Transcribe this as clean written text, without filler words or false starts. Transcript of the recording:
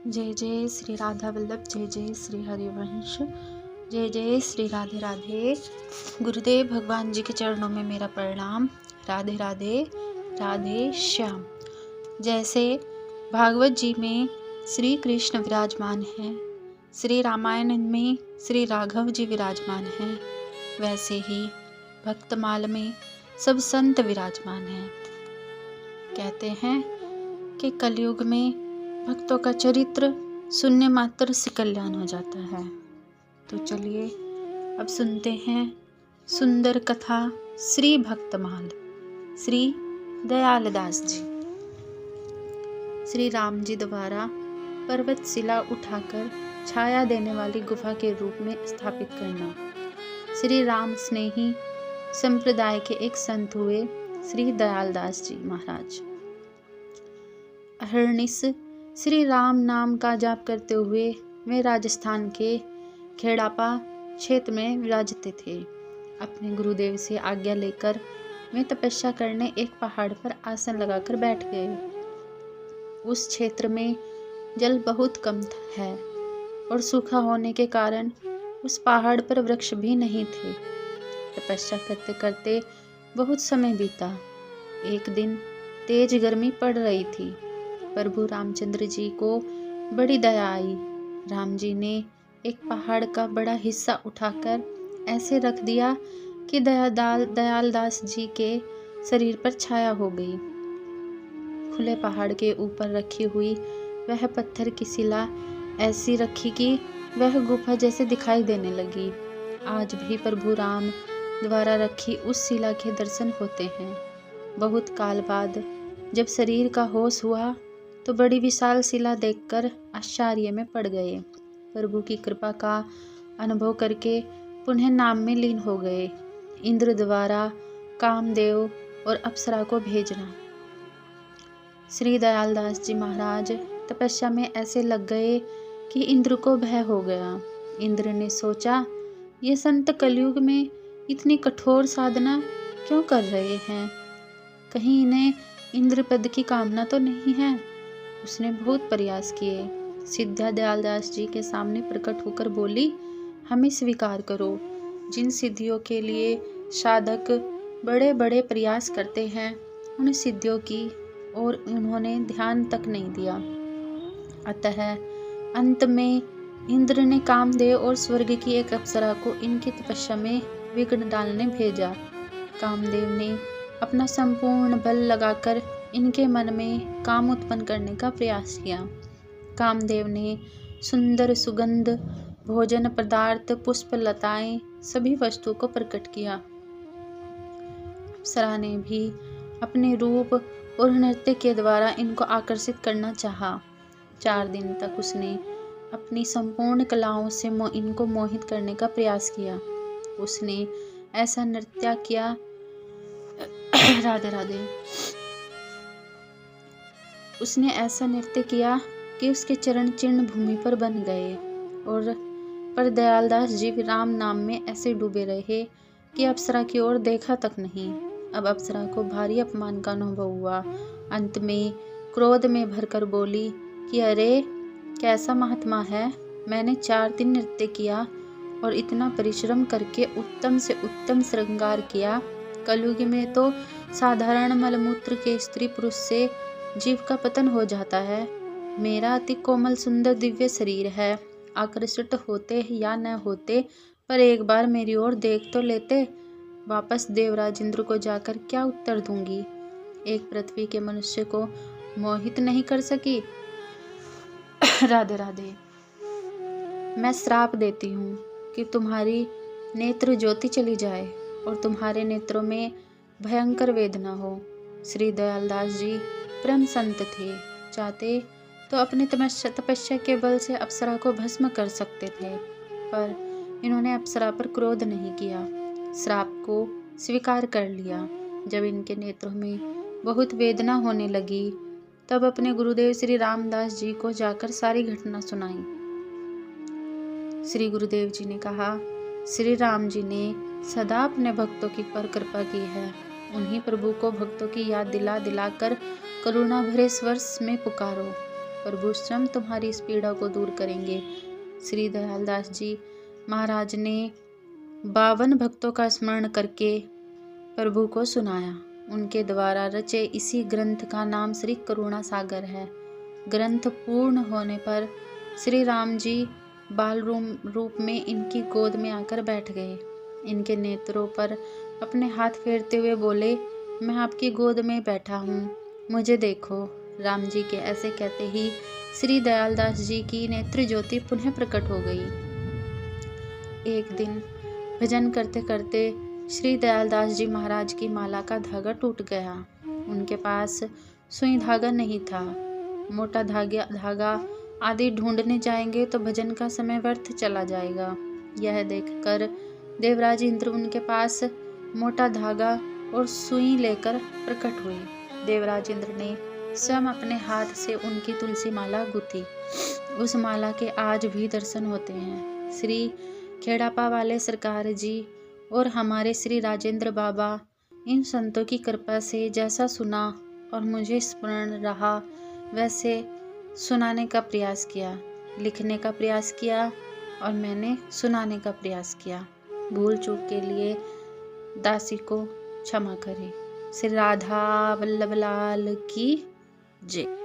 जय जय श्री राधा वल्लभ, जय जय श्री हरिवंश, जय जय श्री राधे राधे। गुरुदेव भगवान जी के चरणों में मेरा प्रणाम। राधे राधे, राधे श्याम। जैसे भागवत जी में श्री कृष्ण विराजमान हैं, श्री रामायण में श्री राघव जी विराजमान हैं, वैसे ही भक्तमाल में सब संत विराजमान हैं। कहते हैं कि कलयुग में भक्तों का चरित्र सुनने मात्र से कल्याण हो जाता है। तो चलिए अब सुनते हैं सुंदर कथा श्री भक्तमाल, श्री दयालदास जी। श्री राम जी द्वारा पर्वत शिला उठाकर छाया देने वाली गुफा के रूप में स्थापित करना। श्री राम स्नेही संप्रदाय के एक संत हुए श्री दयालदास जी महाराज। अहर्निश श्री राम नाम का जाप करते हुए वे राजस्थान के खेड़ापा क्षेत्र में विराजते थे। अपने गुरुदेव से आज्ञा लेकर वे तपस्या करने एक पहाड़ पर आसन लगाकर बैठ गए। उस क्षेत्र में जल बहुत कम है और सूखा होने के कारण उस पहाड़ पर वृक्ष भी नहीं थे। तपस्या करते करते बहुत समय बीता। एक दिन तेज गर्मी पड़ रही थी। प्रभु रामचंद्र जी को बड़ी दया आई। राम जी ने एक पहाड़ का बड़ा हिस्सा उठाकर ऐसे रख दिया कि दयालदास जी के शरीर पर छाया हो गई। खुले पहाड़ के ऊपर रखी हुई वह पत्थर की शिला ऐसी रखी कि वह गुफा जैसे दिखाई देने लगी। आज भी प्रभु राम द्वारा रखी उस शिला के दर्शन होते हैं। बहुत काल बाद जब शरीर का होश हुआ तो बड़ी विशाल शिला देखकर आश्चर्य में पड़ गए। प्रभु की कृपा का अनुभव करके पुनः नाम में लीन हो गए। इंद्र द्वारा कामदेव और अप्सरा को भेजना। श्री दयालदास जी महाराज तपस्या में ऐसे लग गए कि इंद्र को भय हो गया। इंद्र ने सोचा, ये संत कलयुग में इतनी कठोर साधना क्यों कर रहे हैं? कहीं इन्हें इंद्र पद की कामना तो नहीं है? उसने बहुत प्रयास किए। सिद्धा दयालदास जी के सामने प्रकट होकर बोली, हमें स्वीकार करो। जिन सिद्धियों के लिए साधक बड़े बड़े प्रयास करते हैं, उन सिद्धियों की और उन्होंने ध्यान तक नहीं दिया। अतः अंत में इंद्र ने कामदेव और स्वर्ग की एक अप्सरा को इनकी तपस्या में विघ्न डालने भेजा। कामदेव ने अपना संपूर्ण बल लगाकर इनके मन में काम उत्पन्न करने का प्रयास किया। कामदेव ने सुंदर सुगंध, भोजन पदार्थ, पुष्प, लताएं सभी वस्तुओं को प्रकट किया। अप्सरा ने भी अपने रूप और नृत्य के द्वारा इनको आकर्षित करना चाहा। 4 दिन तक उसने अपनी संपूर्ण कलाओं से इनको मोहित करने का प्रयास किया। उसने ऐसा नृत्य किया राधे राधे उसने ऐसा नृत्य किया कि उसके चरण चिन्ह भूमि पर बन गए। पर दयालदास जी राम नाम में ऐसे डूबे रहे कि अप्सरा की ओर देखा तक नहीं। अब अप्सरा को भारी अपमान का अनुभव हुआ। अंत में क्रोध में भरकर बोली कि अरे कैसा महात्मा है, मैंने 4 दिन नृत्य किया और इतना परिश्रम करके उत्तम से उत्तम श्रृंगार किया। कलयुग में तो साधारण मलमूत्र के स्त्री पुरुष से जीव का पतन हो जाता है। मेरा अति कोमल सुंदर दिव्य शरीर है। आकर्षित होते या न होते, पर एक बार मेरी ओर देख तो लेते। वापस देवराज इंद्र को जाकर क्या उत्तर दूंगी? एक पृथ्वी के मनुष्य को मोहित नहीं कर सकी। राधे राधे। मैं श्राप देती हूँ कि तुम्हारी नेत्र ज्योति चली जाए और तुम्हारे नेत्रों में भयंकर वेदना हो। श्री दयालदास जी परम संत थे। चाहते तो अपनी तपस्या के बल से अप्सरा को भस्म कर सकते थे, पर इन्होंने अप्सरा पर क्रोध नहीं किया, श्राप को स्वीकार कर लिया। जब इनके नेत्रों में बहुत वेदना होने लगी, तब अपने गुरुदेव श्री रामदास जी को जाकर सारी घटना सुनाई। श्री गुरुदेव जी ने कहा, श्री राम जी ने सदा अपने भक्तों की पर कृपा की है। उन्हीं प्रभु को भक्तों की याद दिला दिलाकर करुणा भरे स्वर में पुकारो। प्रभु स्वयं तुम्हारी इस पीड़ा को दूर करेंगे। श्री दयालदास जी महाराज ने 52 भक्तों का स्मरण करके प्रभु को सुनाया। उनके द्वारा रचे इसी ग्रंथ का नाम श्री करुणा सागर है। ग्रंथ पूर्ण होने पर श्री राम जी बाल रूप में इनकी गोद में आकर बैठ गए। इनके नेत्रों पर अपने हाथ फेरते हुए बोले, मैं आपकी गोद में बैठा हूँ, मुझे देखो। राम जी के ऐसे कहते ही श्री दयालदास जी की नेत्र ज्योति पुनः प्रकट हो गई। एक दिन भजन करते करते श्री दयालदास जी महाराज की माला का धागा टूट गया। उनके पास सुई धागा नहीं था। मोटा धागा आदि ढूंढने जाएंगे तो भजन का समय व्यर्थ चला जाएगा। यह देखकर देवराज इंद्र उनके पास मोटा धागा और सुई लेकर प्रकट हुए। देवराज इंद्र ने स्वयं अपने हाथ से उनकी तुलसी माला गूंथी। उस माला के आज भी दर्शन होते हैं। श्री खेड़ापा वाले सरकार जी और हमारे श्री राजेंद्र बाबा, इन संतों की कृपा से जैसा सुना और मुझे स्मरण रहा वैसे सुनाने का प्रयास किया, लिखने का प्रयास किया और मैंने सुनाने का प्रयास किया। भूल चूक के लिए दासी को क्षमा करें। श्री राधा वल्लभ लाल की जय।